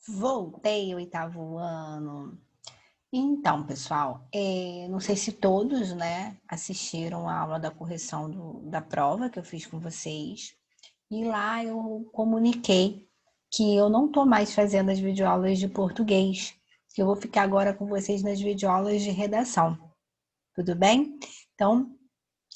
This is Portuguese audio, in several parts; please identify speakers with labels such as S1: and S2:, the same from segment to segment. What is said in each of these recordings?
S1: Voltei, oitavo ano. Então, pessoal, não sei se todos, né, assistiram a aula da correção da prova que eu fiz com vocês. E lá eu comuniquei que eu não estou mais fazendo as videoaulas de português, que eu vou ficar agora com vocês nas videoaulas de redação. Tudo bem? Então,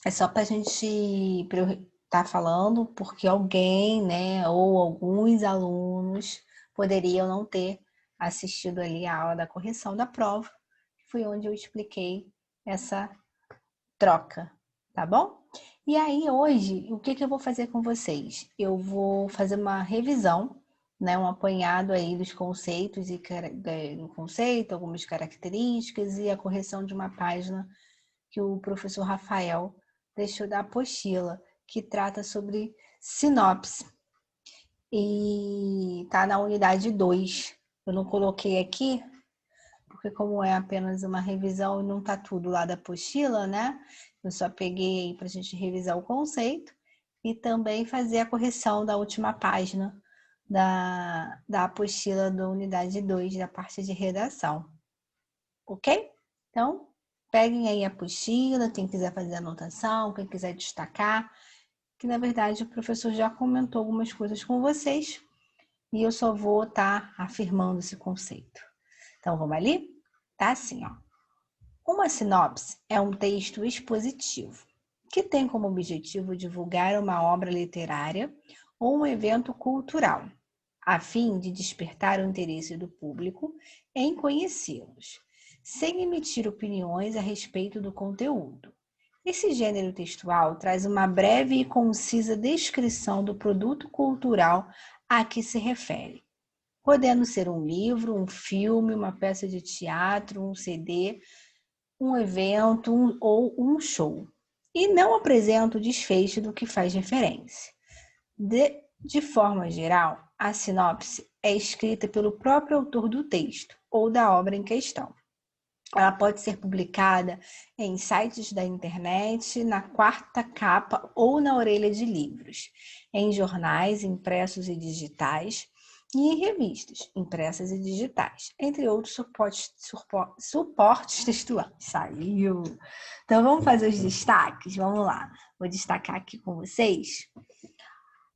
S1: é só para a gente, para eu estar falando, porque alguém, né, ou alguns alunos poderiam não ter assistido ali a aula da correção da prova, que foi onde eu expliquei essa troca, tá bom? E aí hoje, o que eu vou fazer com vocês? Eu vou fazer uma revisão, né, um apanhado aí dos conceitos e do conceito, algumas características e a correção de uma página que o professor Rafael deixou da apostila, que trata sobre sinopse. E tá na unidade 2. Eu não coloquei aqui, porque como é apenas uma revisão e não tá tudo lá da apostila, né? Eu só peguei para a gente revisar o conceito e também fazer a correção da última página da apostila da unidade 2, da parte de redação. Ok? Então, peguem aí a apostila, quem quiser fazer anotação, quem quiser destacar, que na verdade o professor já comentou algumas coisas com vocês e eu só vou estar afirmando esse conceito. Então, vamos ali? Tá assim, ó. Uma sinopse é um texto expositivo que tem como objetivo divulgar uma obra literária ou um evento cultural, a fim de despertar o interesse do público em conhecê-los, sem emitir opiniões a respeito do conteúdo. Esse gênero textual traz uma breve e concisa descrição do produto cultural a que se refere, podendo ser um livro, um filme, uma peça de teatro, um CD, um evento ou um show, e não apresenta o desfecho do que faz referência. De forma geral, a sinopse é escrita pelo próprio autor do texto ou da obra em questão. Ela pode ser publicada em sites da internet, na quarta capa ou na orelha de livros, em jornais impressos e digitais e em revistas impressas e digitais, entre outros suportes textuais. Saiu! Então vamos fazer os destaques? Vamos lá. Vou destacar aqui com vocês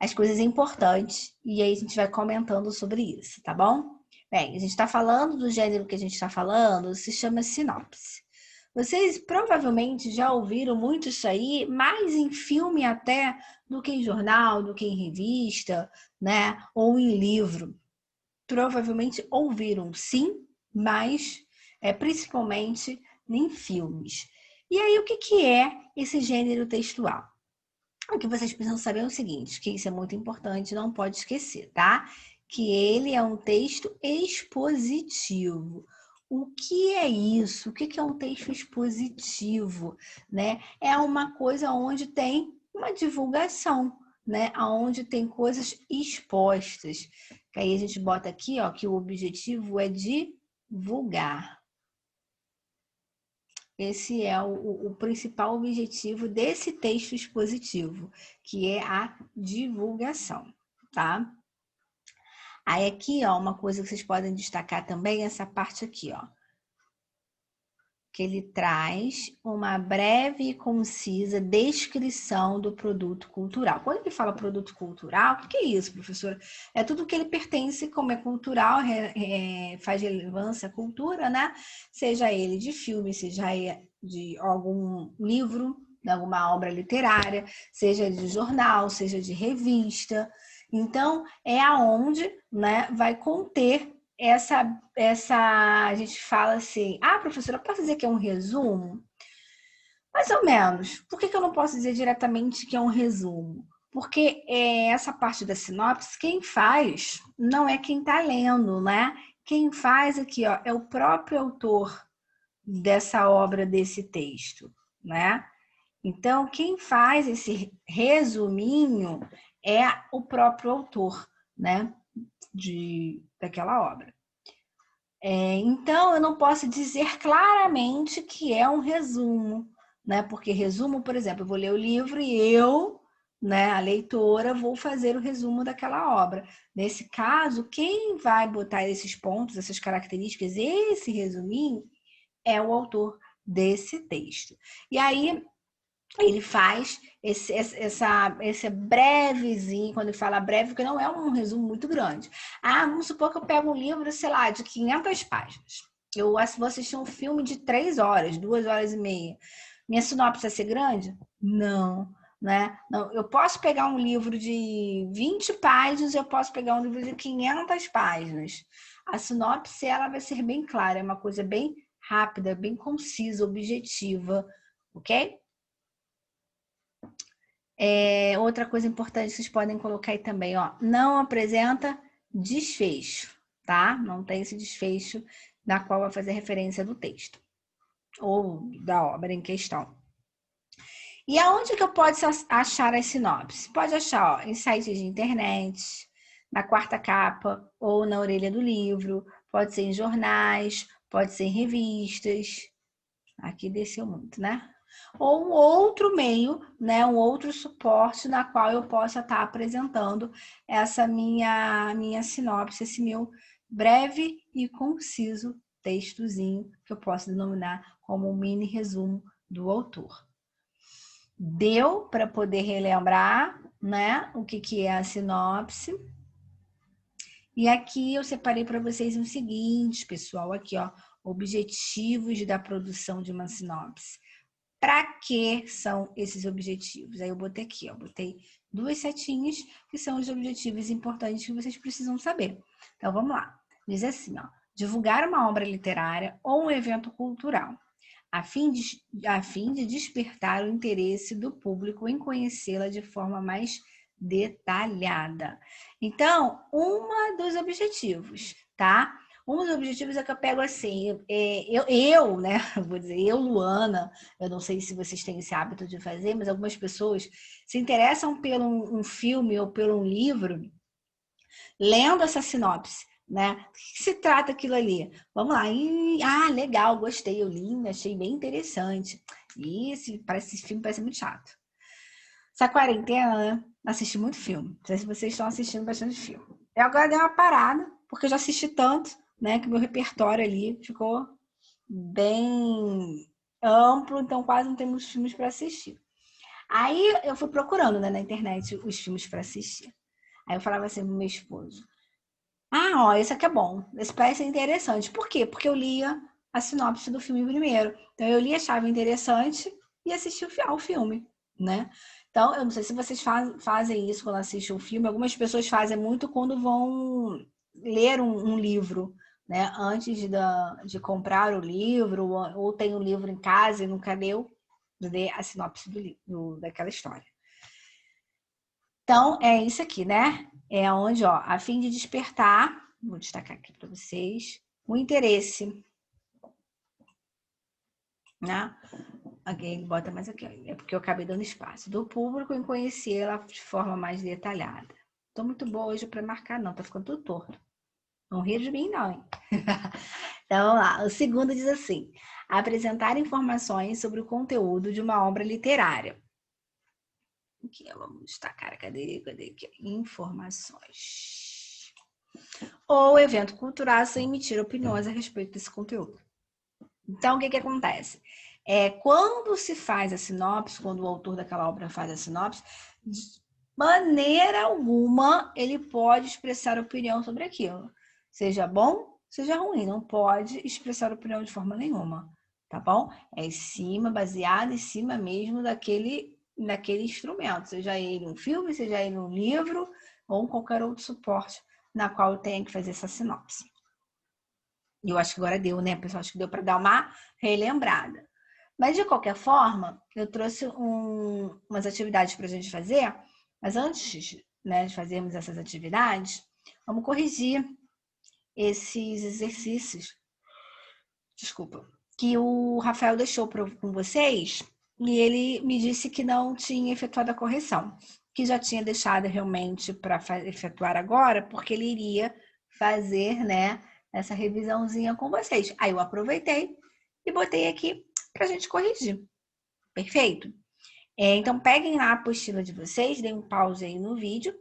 S1: as coisas importantes e aí a gente vai comentando sobre isso, tá bom? Bem, a gente está falando do gênero que a gente está falando, se chama sinopse. Vocês provavelmente já ouviram muito isso aí, mais em filme até do que em jornal, do que em revista, né? Ou em livro. Provavelmente ouviram, sim, mas principalmente em filmes. E aí, o que é esse gênero textual? O que vocês precisam saber é o seguinte, que isso é muito importante, não pode esquecer, tá? Que ele é um texto expositivo. O que é isso? O que é um texto expositivo, né? É uma coisa onde tem uma divulgação, né? Onde tem coisas expostas. Que aí a gente bota aqui, ó, que o objetivo é divulgar. Esse é o principal objetivo desse texto expositivo, que é a divulgação, tá? Aí aqui, ó, uma coisa que vocês podem destacar também é essa parte aqui, ó. Que ele traz uma breve e concisa descrição do produto cultural. Quando ele fala produto cultural, o que é isso, professora? É tudo que ele pertence, como é cultural, faz relevância à cultura, né? Seja ele de filme, seja de algum livro, de alguma obra literária, seja de jornal, seja de revista. Então, é aonde, né, vai conter a gente fala assim, professora, posso dizer que é um resumo? Mais ou menos. Por que eu não posso dizer diretamente que é um resumo? Porque essa parte da sinopse, quem faz não é quem está lendo, né? Quem faz aqui, ó, é o próprio autor dessa obra, desse texto, né? Então, quem faz esse resuminho é o próprio autor, né? Daquela obra. Então, eu não posso dizer claramente que é um resumo, né? Porque resumo, por exemplo, eu vou ler o livro e eu né, a leitora, vou fazer o resumo daquela obra. Nesse caso, quem vai botar esses pontos, essas características, esse resuminho, é o autor desse texto. E aí, ele faz esse brevezinho, quando ele fala breve, porque não é um resumo muito grande. Ah, vamos supor que eu pego um livro, sei lá, de 500 páginas. Eu vou assistir um filme de 3 horas, 2 horas e meia. Minha sinopse vai ser grande? Não, né? Não, eu posso pegar um livro de 20 páginas, eu posso pegar um livro de 500 páginas. A sinopse, ela vai ser bem clara, é uma coisa bem rápida, bem concisa, objetiva, ok? Outra coisa importante que vocês podem colocar aí também, ó, não apresenta desfecho, tá? Não tem esse desfecho na qual vai fazer referência do texto ou da obra em questão. E aonde que eu posso achar as sinopses? Pode achar, ó, em sites de internet, na quarta capa ou na orelha do livro, pode ser em jornais, pode ser em revistas. Aqui desceu muito, né? Ou um outro meio, né, um outro suporte na qual eu possa estar apresentando essa minha sinopse, esse meu breve e conciso textozinho que eu posso denominar como um mini resumo do autor. Deu para poder relembrar, né, o que é a sinopse? E aqui eu separei para vocês o seguinte, pessoal, aqui, ó, objetivos da produção de uma sinopse. Para que são esses objetivos? Aí eu botei aqui, ó, botei 2 setinhas que são os objetivos importantes que vocês precisam saber. Então vamos lá. Diz assim, ó, divulgar uma obra literária ou um evento cultural, a fim de despertar o interesse do público em conhecê-la de forma mais detalhada. Então, um dos objetivos, tá? Um dos objetivos é que eu pego assim, né? Vou dizer, eu, Luana, eu não sei se vocês têm esse hábito de fazer, mas algumas pessoas se interessam por um filme ou por um livro lendo essa sinopse, né? Do que se trata aquilo ali? Vamos lá. Legal, gostei, eu li, achei bem interessante. E esse filme parece muito chato. Essa quarentena, né? Assisti muito filme. Não sei se vocês estão assistindo bastante filme. Eu agora dei uma parada, porque eu já assisti tanto, né? Que meu repertório ali ficou bem amplo, então quase não temos filmes para assistir. Aí eu fui procurando, né, na internet os filmes para assistir. Aí eu falava assim pro meu esposo: ó, esse aqui é bom, esse parece interessante. Por quê? Porque eu lia a sinopse do filme primeiro. Então eu lia, achava interessante e assisti ao filme, né? Então, eu não sei se vocês fazem isso quando assistem um filme. Algumas pessoas fazem muito quando vão ler um livro, né? Antes de comprar o livro, ou tem um livro em casa e nunca leu, ler a sinopse daquela história. Então, é isso aqui, né? É onde, ó, a fim de despertar, vou destacar aqui para vocês, o interesse, né? Aqui ele bota mais aqui, é porque eu acabei dando espaço, do público em conhecê-la de forma mais detalhada. Tô muito boa hoje para marcar, não, tá ficando tudo torto. Não ria de mim, não, hein? Então, vamos lá. O segundo diz assim: apresentar informações sobre o conteúdo de uma obra literária. Aqui, vamos destacar, cadê aqui? Informações. Ou evento cultural sem emitir opiniões a respeito desse conteúdo. Então, o que acontece? Quando se faz a sinopse, quando o autor daquela obra faz a sinopse, de maneira alguma ele pode expressar opinião sobre aquilo. Seja bom, seja ruim, não pode expressar opinião de forma nenhuma, tá bom? É baseado em cima mesmo daquele instrumento, seja ele um filme, seja ele um livro ou qualquer outro suporte na qual eu tenha que fazer essa sinopse. E eu acho que agora deu, né, pessoal? Acho que deu para dar uma relembrada. Mas, de qualquer forma, eu trouxe umas atividades para a gente fazer. Mas antes, né, de fazermos essas atividades, vamos corrigir esses exercícios, desculpa, que o Rafael deixou com vocês. E ele me disse que não tinha efetuado a correção, que já tinha deixado realmente para efetuar agora, porque ele iria fazer, né, essa revisãozinha com vocês. Aí eu aproveitei e botei aqui para a gente corrigir. Perfeito? Então, peguem lá a apostila de vocês, deem um pause aí no vídeo,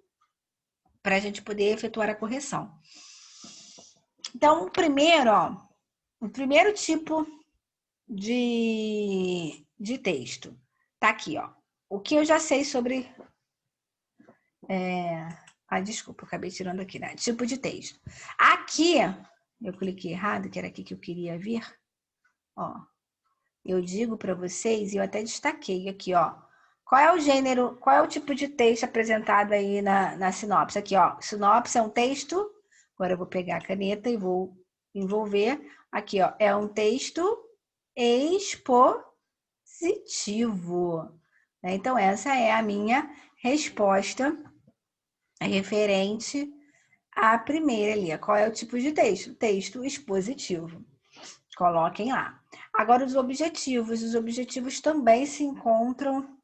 S1: para a gente poder efetuar a correção. Então, o primeiro tipo de texto tá aqui, ó. O que eu já sei sobre... desculpa, eu acabei tirando aqui, né? Tipo de texto. Aqui, eu cliquei errado, que era aqui que eu queria vir. Ó, eu digo para vocês, e eu até destaquei aqui, ó. Qual é o gênero, qual é o tipo de texto apresentado aí na sinopse? Aqui, ó. Sinopse é um texto. Agora eu vou pegar a caneta e vou envolver. Aqui, ó. É um texto expositivo. Então, essa é a minha resposta referente à primeira ali. Qual é o tipo de texto? Texto expositivo. Coloquem lá. Agora, os objetivos. Os objetivos também se encontram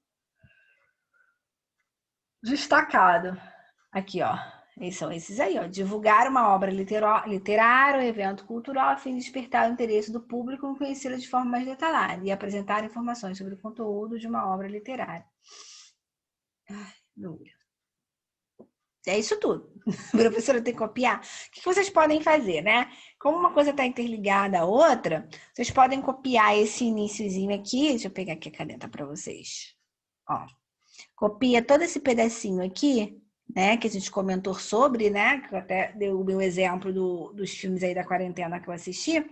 S1: destacados. Aqui, ó. São esses aí, ó. Divulgar uma obra literária ou evento cultural a fim de despertar o interesse do público em conhecê-la de forma mais detalhada e apresentar informações sobre o conteúdo de uma obra literária. Ai, dúvida. É isso tudo. A professora tem que copiar. O que vocês podem fazer, né? Como uma coisa está interligada à outra, vocês podem copiar esse iniciozinho aqui. Deixa eu pegar aqui a caneta para vocês. Ó. Copia todo esse pedacinho aqui, né? Que a gente comentou sobre, né? Que eu até dei o meu exemplo dos filmes aí da quarentena que eu assisti.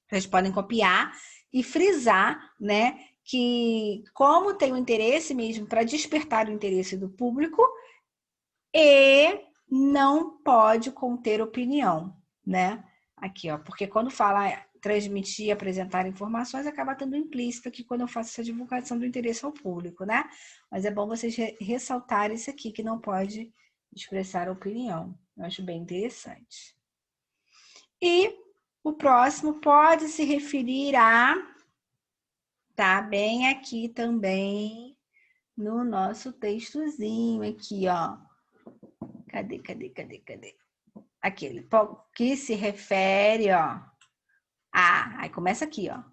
S1: Vocês podem copiar e frisar, né? Que como tem o interesse mesmo para despertar o interesse do público, e não pode conter opinião, né? Aqui, ó, porque quando fala transmitir, apresentar informações, acaba tendo implícito aqui quando eu faço essa divulgação do interesse ao público, né? Mas é bom vocês ressaltarem isso aqui, que não pode expressar opinião. Eu acho bem interessante. E o próximo pode se referir a... Tá bem aqui também no nosso textozinho aqui, ó. Cadê? Aquele que se refere, ó. Aí começa aqui, ó.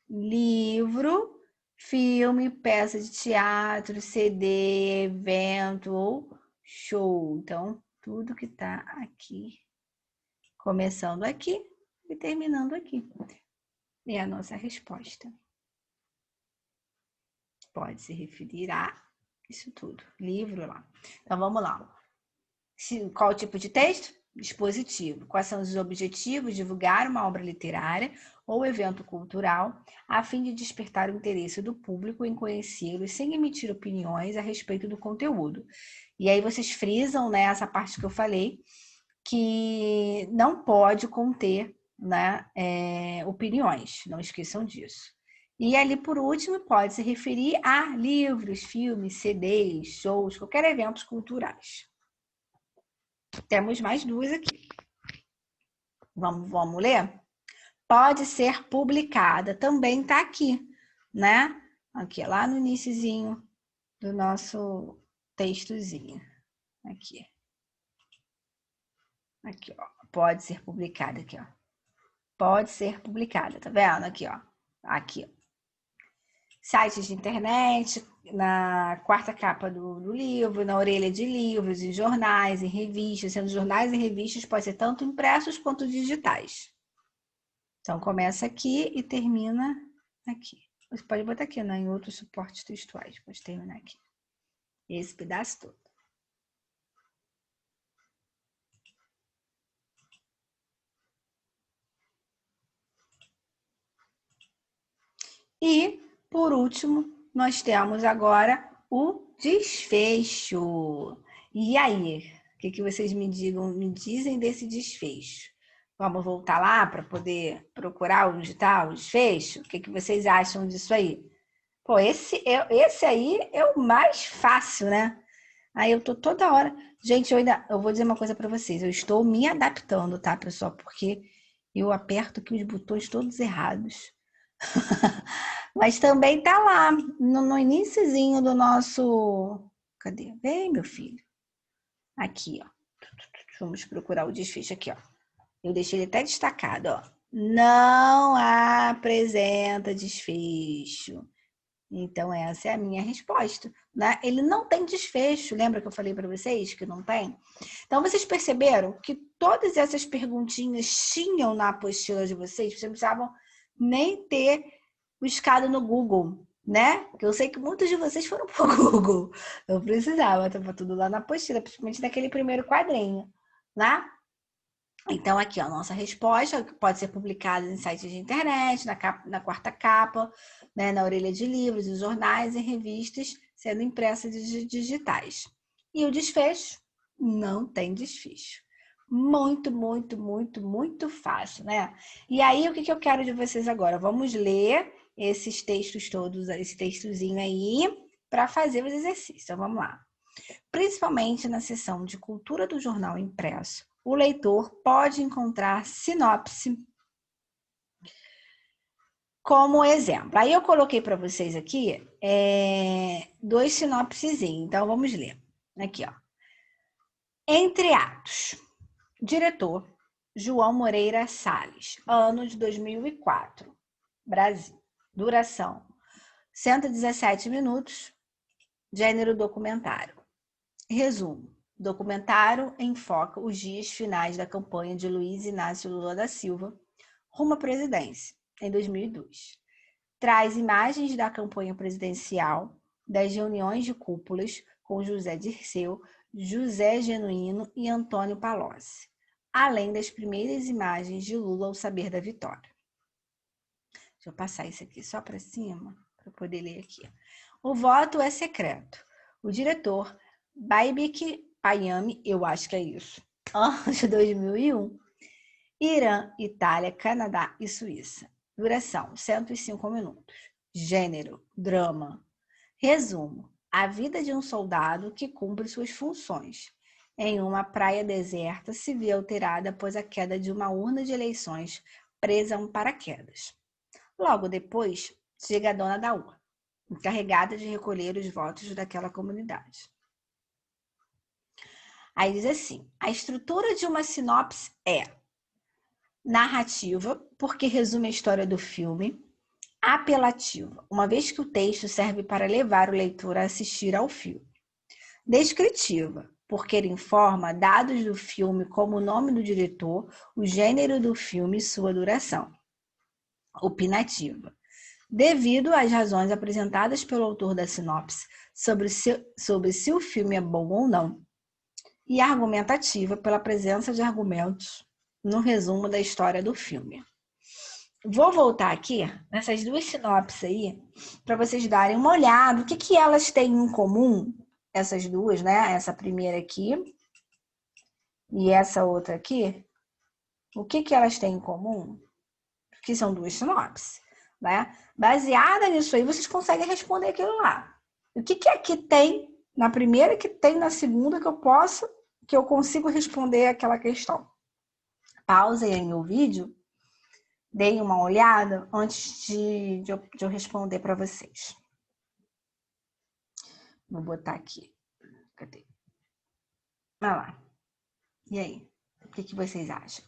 S1: Livro, filme, peça de teatro, CD, evento ou show. Então, tudo que tá aqui, começando aqui e terminando aqui. É a nossa resposta. Pode se referir a isso tudo. Livro lá. Então, vamos lá. Qual o tipo de texto? Dispositivo. Quais são os objetivos? Divulgar uma obra literária ou evento cultural, a fim de despertar o interesse do público em conhecê-los, sem emitir opiniões a respeito do conteúdo. E aí vocês frisam, né, essa parte que eu falei, que não pode conter, né, opiniões. Não esqueçam disso. E ali, por último, pode se referir a livros, filmes, CDs, shows, qualquer eventos culturais. Temos mais duas aqui. Vamos ler? Pode ser publicada. Também está aqui, né? Aqui, lá no iniciozinho do nosso textozinho. Aqui. Aqui, ó. Pode ser publicada aqui, ó. Pode ser publicada, tá vendo? Aqui, ó. Aqui, ó. Sites de internet, na quarta capa do livro, na orelha de livros, em jornais, em revistas, sendo jornais e revistas podem ser tanto impressos quanto digitais. Então, começa aqui e termina aqui. Você pode botar aqui, né, em outros suportes textuais, pode terminar aqui. Esse pedaço todo. E, por último, nós temos agora o desfecho. E aí, o que vocês me dizem desse desfecho? Vamos voltar lá para poder procurar onde está o desfecho? O que vocês acham disso aí? Pô, esse aí é o mais fácil, né? Aí eu tô toda hora... Gente, eu vou dizer uma coisa para vocês. Eu estou me adaptando, tá, pessoal? Porque eu aperto aqui os botões todos errados. Mas também tá lá, no iniciozinho do nosso... Cadê? Vem, meu filho. Aqui, ó. Vamos procurar o desfecho aqui, ó. Eu deixei ele até destacado, ó. Não apresenta desfecho. Então, essa é a minha resposta, né? Ele não tem desfecho, lembra que eu falei para vocês que não tem? Então, vocês perceberam que todas essas perguntinhas tinham na apostila de vocês, vocês não precisavam nem ter buscado no Google, né? Porque eu sei que muitos de vocês foram para o Google. Eu precisava, estava tudo lá na apostila, principalmente naquele primeiro quadrinho, né? Então, aqui, ó, nossa resposta pode ser publicada em sites de internet, na quarta capa, né, na orelha de livros, em jornais e revistas, sendo impressas digitais. E o desfecho? Não tem desfecho. Muito, muito, muito, muito fácil, né? E aí, o que eu quero de vocês agora? Vamos ler esses textos todos, esse textozinho aí, para fazer os exercícios. Então, vamos lá. Principalmente na seção de cultura do jornal impresso, o leitor pode encontrar sinopse como exemplo. Aí eu coloquei para vocês aqui dois sinopsezinhos, então vamos ler. Aqui, ó. Entre atos. Diretor, João Moreira Salles, ano de 2004, Brasil. Duração, 117 minutos, gênero documentário. Resumo. Documentário enfoca os dias finais da campanha de Luiz Inácio Lula da Silva rumo à presidência, em 2002. Traz imagens da campanha presidencial, das reuniões de cúpulas com José Dirceu, José Genuíno e Antônio Palocci, além das primeiras imagens de Lula ao saber da vitória. Deixa eu passar isso aqui só para cima, para poder ler aqui. O voto é secreto. O diretor Baibik Payami, eu acho que é isso, ano de 2001. Irã, Itália, Canadá e Suíça. Duração, 105 minutos. Gênero, drama. Resumo, a vida de um soldado que cumpre suas funções. Em uma praia deserta, se vê alterada após a queda de uma urna de eleições presa a um paraquedas. Logo depois, chega a dona da urna, encarregada de recolher os votos daquela comunidade. Aí diz assim, a estrutura de uma sinopse é narrativa, porque resume a história do filme, apelativa, uma vez que o texto serve para levar o leitor a assistir ao filme. Descritiva, porque ele informa dados do filme como o nome do diretor, o gênero do filme e sua duração. Opinativa, devido às razões apresentadas pelo autor da sinopse sobre se o filme é bom ou não. E argumentativa, pela presença de argumentos no resumo da história do filme. Vou voltar aqui nessas duas sinopses aí para vocês darem uma olhada. O que elas têm em comum, essas duas, né? Essa primeira aqui e essa outra aqui. O que elas têm em comum? Que são duas sinopses, né? Baseada nisso aí, vocês conseguem responder aquilo lá. O que é que tem na primeira que tem na segunda que eu consigo responder aquela questão? Pausem aí o vídeo, deem uma olhada antes de eu responder para vocês. Vou botar aqui. Cadê? Olha lá. E aí? O que vocês acham?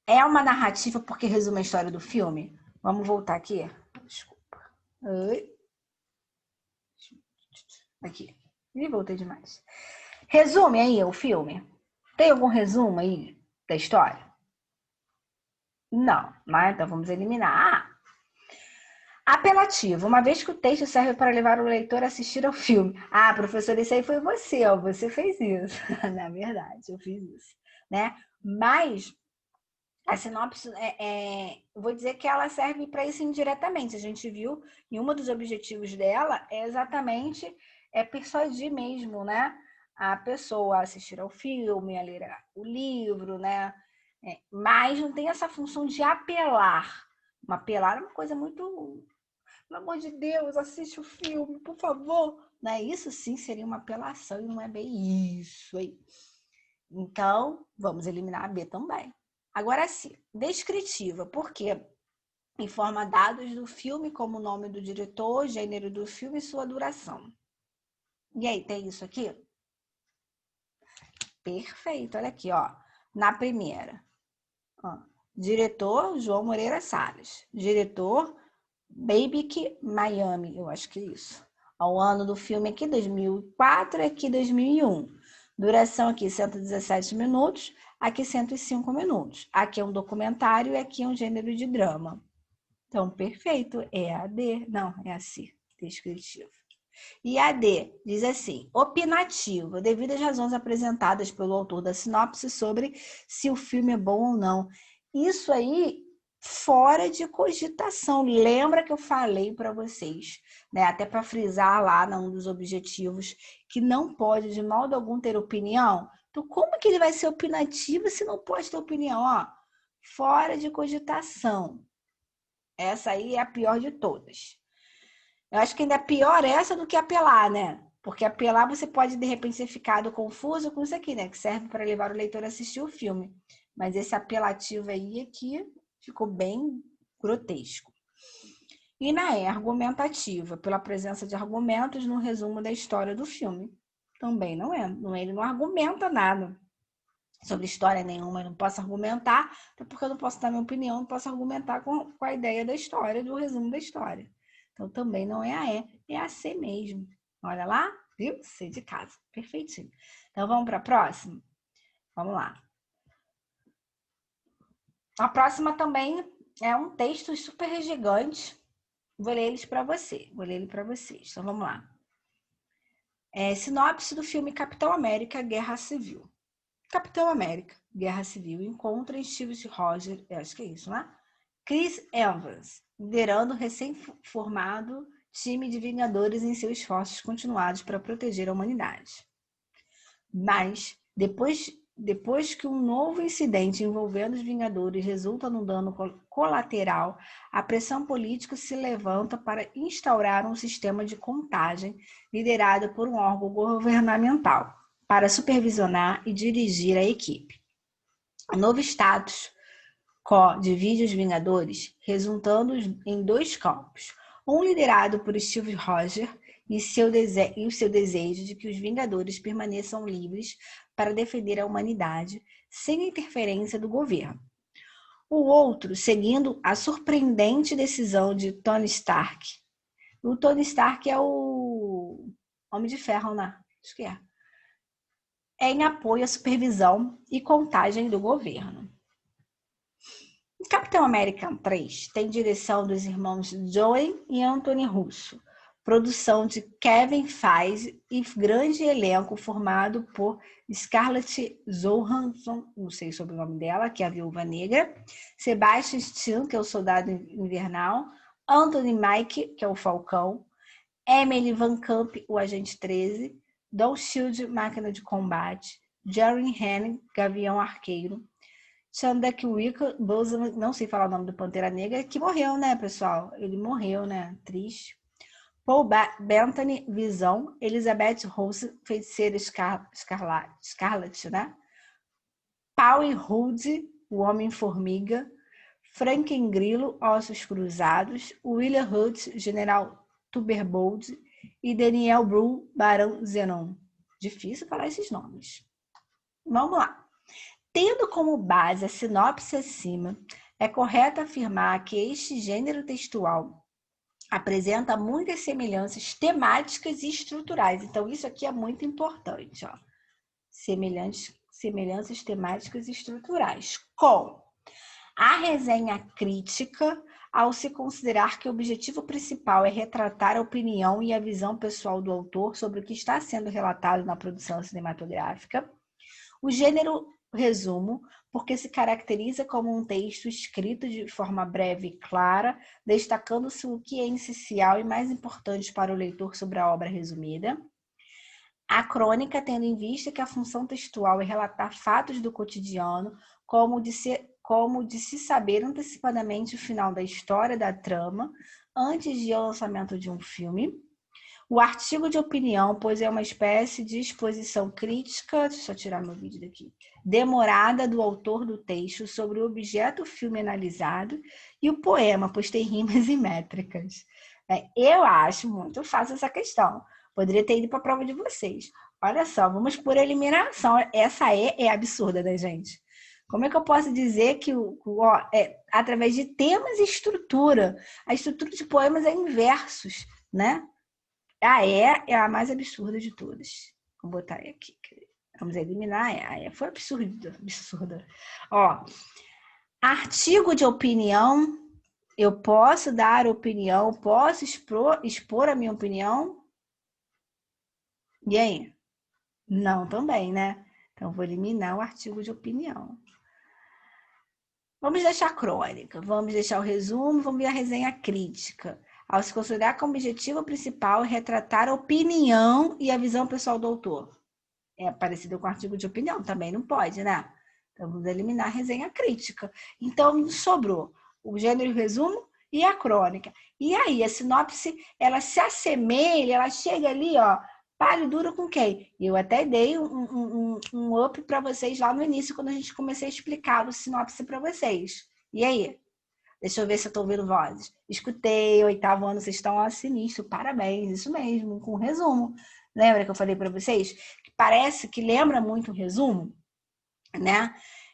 S1: É uma narrativa porque resume a história do filme? Vamos voltar aqui? Desculpa. Oi. Aqui. Ih, voltei demais. Resume aí o filme. Tem algum resumo aí da história? Não, né? Então vamos eliminar. Apelativo, uma vez que o texto serve para levar o leitor a assistir ao filme. Ah, professor, isso aí foi você, ó, você fez isso. Na verdade, eu fiz isso, né? Mas a sinopse, vou dizer que ela serve para isso indiretamente. A gente viu, e um dos objetivos dela é exatamente persuadir mesmo, né? A pessoa a assistir ao filme, a ler o livro, né? Mas não tem essa função de apelar. Apelar é uma coisa muito... Pelo amor de Deus, assiste o filme, por favor. Né? Isso sim seria uma apelação e não é bem isso aí. Então, vamos eliminar a B também. Agora sim, descritiva, porque informa dados do filme como o nome do diretor, gênero do filme e sua duração. E aí, tem isso aqui? Perfeito, olha aqui, ó. Na primeira, ó, diretor João Moreira Salles. Diretor Baby Miami, eu acho que é isso. O ano do filme aqui, 2004, aqui 2001. Duração aqui, 117 minutos, aqui 105 minutos. Aqui é um documentário e aqui é um gênero de drama. Então, perfeito, é a D. Não, é a C, descritivo. E a D diz assim, opinativo, devido às razões apresentadas pelo autor da sinopse sobre se o filme é bom ou não. Isso aí, fora de cogitação. Lembra que eu falei para vocês, né? Até para frisar lá num dos objetivos, que não pode de modo algum ter opinião. Então, como que ele vai ser opinativo se não pode ter opinião? Ó, fora de cogitação. Essa aí é a pior de todas. Eu acho que ainda é pior essa do que apelar, né? Porque apelar você pode, de repente, ser ficado confuso com isso aqui, né? Que serve para levar o leitor a assistir o filme. Mas esse apelativo aí aqui ficou bem grotesco. E na E, argumentativa, pela presença de argumentos no resumo da história do filme. Também não é. Ele não argumenta nada sobre história nenhuma, eu não posso argumentar, até porque eu não posso dar minha opinião, não posso argumentar com a ideia da história, do resumo da história. Então, também não é a E, é a C mesmo. Olha lá, viu? C de casa. Perfeitinho. Então, vamos para a próxima? Vamos lá. A próxima também é um texto super gigante. Vou ler eles para você. Vou ler ele para vocês. Então, vamos lá. Sinopse do filme Capitão América, Guerra Civil. Capitão América, Guerra Civil, encontra Steve Rogers, acho que é isso, né? Chris Evans, liderando o recém-formado time de Vingadores em seus esforços continuados para proteger a humanidade. Mas, depois que um novo incidente envolvendo os Vingadores resulta num dano colateral, a pressão política se levanta para instaurar um sistema de contagem liderado por um órgão governamental para supervisionar e dirigir a equipe. O novo status quo divide os Vingadores, resultando em dois campos. Um liderado por Steve Rogers e o seu desejo de que os Vingadores permaneçam livres para defender a humanidade sem a interferência do governo. O outro, seguindo a surpreendente decisão de Tony Stark. O Tony Stark é o Homem de Ferro, né? Acho que é em apoio à supervisão e contagem do governo. Capitão América 3 tem direção dos irmãos Joey e Anthony Russo, produção de Kevin Feige e grande elenco formado por Scarlett Johansson, não sei sobre o nome dela, que é a Viúva Negra, Sebastian Stan, que é o Soldado Invernal, Anthony Mackie, que é o Falcão, Emily Van Camp, o Agente 13, Don Shield, Máquina de Combate, Jerry Henning, Gavião Arqueiro, Shandek Wicca, Boseman, não sei falar o nome do Pantera Negra, que morreu, né, pessoal? Ele morreu, né? Triste. Paul Bettany, Visão, Elizabeth Rose, Feiticeira Scarlet, né? Paul Rudd, o Homem-Formiga, Frankengrilo, Ossos Cruzados, William Hurt, General Tuberbold e Daniel Bru, Barão Zenon. Difícil falar esses nomes. Vamos lá. Tendo como base a sinopse acima, é correto afirmar que este gênero textual apresenta muitas semelhanças temáticas e estruturais. Então, isso aqui é muito importante. Ó. Semelhanças temáticas e estruturais. Com a resenha crítica, ao se considerar que o objetivo principal é retratar a opinião e a visão pessoal do autor sobre o que está sendo relatado na produção cinematográfica. O gênero resumo, porque se caracteriza como um texto escrito de forma breve e clara, destacando-se o que é essencial e mais importante para o leitor sobre a obra resumida. A crônica, tendo em vista que a função textual é relatar fatos do cotidiano, como de se saber antecipadamente o final da história da trama, antes de o lançamento de um filme. O artigo de opinião, pois é uma espécie de exposição crítica, deixa eu tirar meu vídeo daqui, demorada do autor do texto sobre o objeto filme analisado, e o poema, pois tem rimas e métricas. Eu acho muito fácil essa questão. Poderia ter ido para a prova de vocês. Olha só, vamos por eliminação. Essa é absurda, né, gente? Como é que eu posso dizer que através de temas e estrutura? A estrutura de poemas é em versos, né? A é a mais absurda de todas. Vou botar aqui. Vamos eliminar a é. Foi absurda. Ó, artigo de opinião. Eu posso dar opinião, posso expor a minha opinião? E aí? Não, também, né? Então, vou eliminar o artigo de opinião. Vamos deixar a crônica, vamos deixar o resumo, vamos ver a resenha crítica. Ao se considerar como objetivo principal retratar a opinião e a visão pessoal do autor. É parecido com o artigo de opinião, também não pode, né? Então, vamos eliminar a resenha crítica. Então, sobrou o gênero e o resumo e a crônica. E aí, a sinopse, ela se assemelha, ela chega ali, ó, páreo duro com quem? Eu até dei um up para vocês lá no início, quando a gente comecei a explicar o sinopse para vocês. E aí? Deixa eu ver se eu estou ouvindo vozes. Escutei, 8º ano, vocês estão sinistro, parabéns, isso mesmo, com resumo. Lembra que eu falei para vocês? Que parece que lembra muito um resumo, né?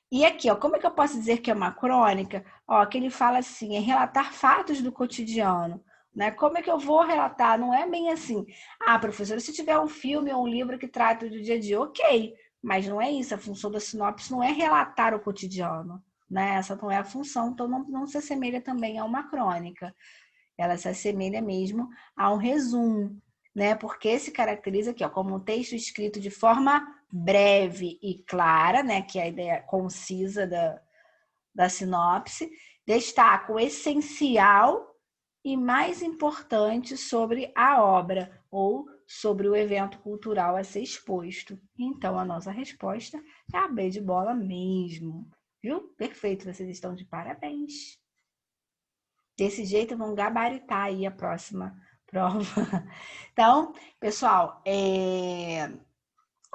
S1: E aqui, ó, como é que eu posso dizer que é uma crônica? Ó, que ele fala assim, é relatar fatos do cotidiano, né? Como é que eu vou relatar? Não é bem assim. Ah, professora, se tiver um filme ou um livro que trata do dia a dia, ok. Mas não é isso, a função da sinopse não é relatar o cotidiano, né? Essa não é a função, então não se assemelha também a uma crônica. Ela se assemelha mesmo a um resumo, né? Porque se caracteriza aqui, ó, como um texto escrito de forma breve e clara, né? Que é a ideia concisa da sinopse, destaca o essencial e mais importante sobre a obra ou sobre o evento cultural a ser exposto. Então, a nossa resposta é a B de bola mesmo. Viu? Perfeito, vocês estão de parabéns. Desse jeito, vão gabaritar aí a próxima prova. Então, pessoal,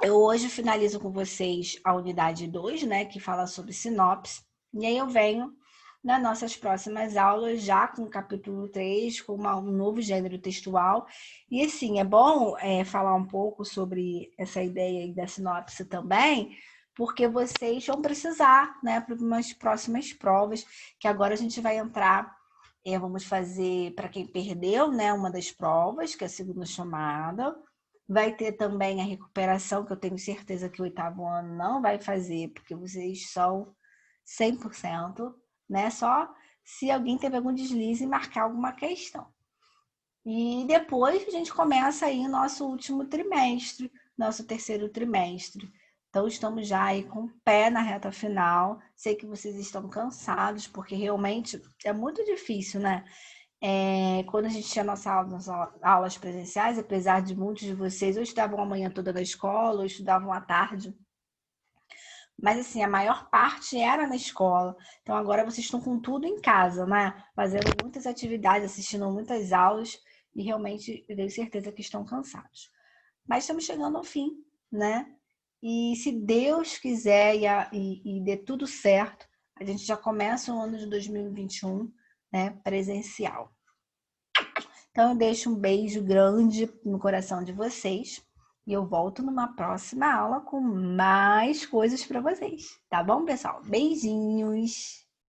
S1: eu hoje finalizo com vocês a unidade 2, né, que fala sobre sinopse. E aí eu venho nas nossas próximas aulas, já com o capítulo 3, com um novo gênero textual. E assim, é bom falar um pouco sobre essa ideia aí da sinopse também, porque vocês vão precisar, né, para umas próximas provas, que agora a gente vai entrar. Vamos fazer para quem perdeu, né, uma das provas, que é a segunda chamada. Vai ter também a recuperação, que eu tenho certeza que o 8º ano não vai fazer, porque vocês são 100%, né? Só se alguém teve algum deslize e marcar alguma questão. E depois a gente começa aí o nosso último trimestre, nosso 3º trimestre. Então, estamos já aí com o pé na reta final. Sei que vocês estão cansados, porque realmente é muito difícil, né? Quando a gente tinha nossas aulas presenciais, apesar de muitos de vocês ou estudavam a manhã toda na escola, ou estudavam à tarde. Mas, assim, a maior parte era na escola. Então, agora vocês estão com tudo em casa, né? Fazendo muitas atividades, assistindo muitas aulas. E realmente, eu tenho certeza que estão cansados. Mas estamos chegando ao fim, né? E se Deus quiser e dê tudo certo, a gente já começa o ano de 2021, né, presencial. Então, eu deixo um beijo grande no coração de vocês e eu volto numa próxima aula com mais coisas para vocês. Tá bom, pessoal? Beijinhos!